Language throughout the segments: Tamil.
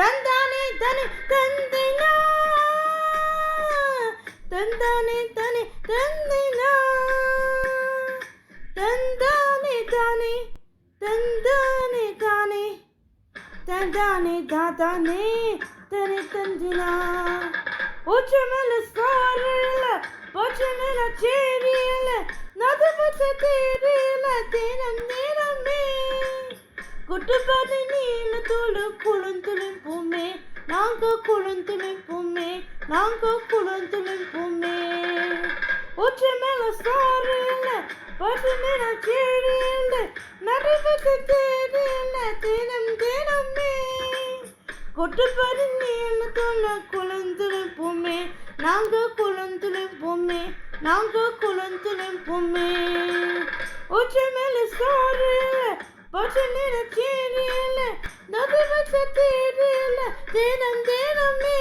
தந்தானே தனி தந்தினா தந்தானே தனி தந்தினா தந்தானே தானே தந்தானே தானே தந்தானே தாதானே தனி தந்தினா ஒச்சமல சாரல பச்சமல சேரியல நதபச்ச தேரியல தினம் தினமே குட்டுப்பதி நீல தோடு குளந்துளிப்போமே நாங்க குளந்துளிப்போமே நாங்க குளந்துளிப்போமே ஒச்சமல சாரல பச்சமல சேரியல நதபச்ச தேரியல தினம் தினமே குட்டுப்பதி நீல தோடு குளந்துளிப்போமே நாங்க குளந்துளிப்போமே நாங்க குளந்துளிப்போமே ஒச்சமல சாரல பச்சனில சேரியல நதுவச்ச தேரியல தினம் தினமே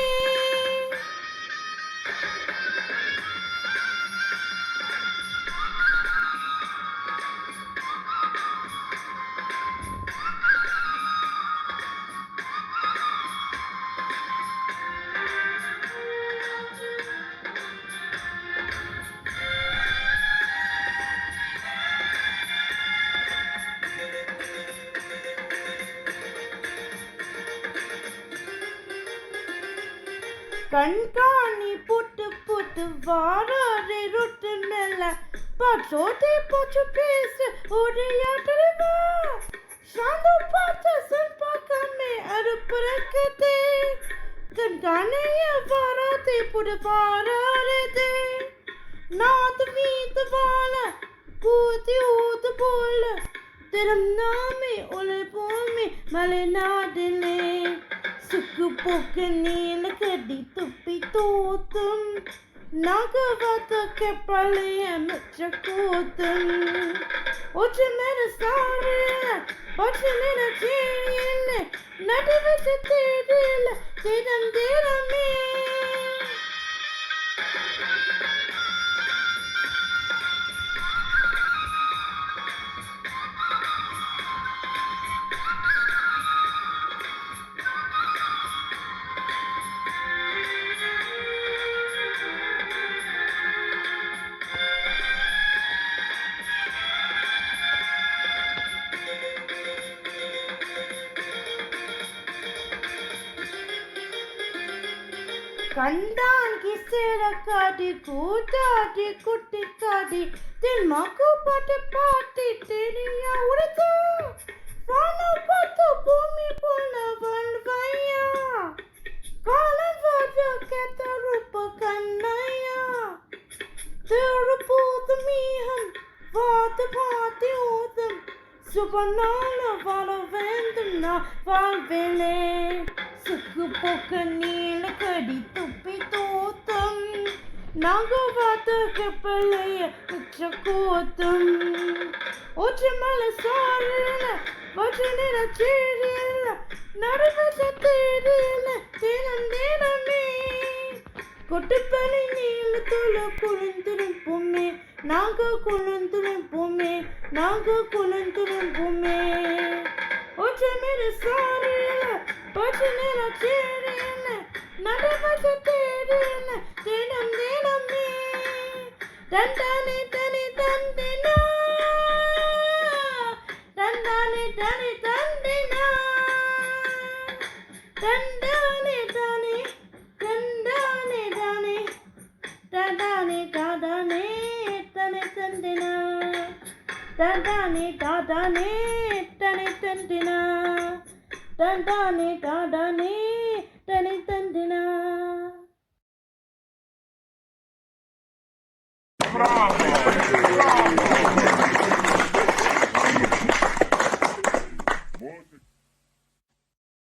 கண்காணி போட்டு போட்டு வாராரே ரொட்டு மேல பாச்சோட்டே போச்சு பேசு ஒரு யாத்திரவா சாந்து பார்த்த செல்பாக்கமே அறுப்புறக்கதே கண்காணிய வாராதே புடு வாராரதே நாத்து வீத்து வாழ கூத்தி ஊத்து போல திறம் நாமே ஒளி போமே மலை நாடிலே சுக்கு போக்கு நீல கடி துப்பி தூத்தும் நாகவாத கெப்பளைய மிச்ச கூத்தும் ஒற்று மேல சாரு பச்சை நிற சேரியல நடுவச்ச தேரியல தினம் தினமே கண்டான் கிசேர காடி கூட்டாடி குட்டி காடி தில்மாக்கு பாட்டு பாட்டி தெரியா உடுத்து வான பார்த்து பூமி போன வல்வையா காலம் வாஜ கேத்த ரூப கண்ணையா தேடு பூத்து மீகம் வாத்து பாத்தி ஊதும் சுபநாள வாழ வேண்டும் நான் வாழ்வேனே சுக்கு போக்க நீல கடி துப்பி தூத்தும் நாகவாத கெப்பளைய மிச்ச கூத்தும் ஒற்று மலை சாரல பச்சை நிற சேரியல நடுவச்ச தேரியல தினம் தினமே கொட்டுப்பனி நீல தோல குளிந்திருப்போமே நாங்க குளிந்திருப்போமே நாங்க குளிந்திருப்போமே ஒற்றை நிற சாரல பச்சை நிற சேரியல நடுவச்ச தேரியல தினம் தினமே தந்தானே தனி தந்தினா தந்தானே தனி தந்தினா தந்தானே தானே தந்தானே தானே தந்தானே தாதானே தனி தந்தினா தந்தானே தாதானே தனி தந்தினா தந்தானே தாதானே தனி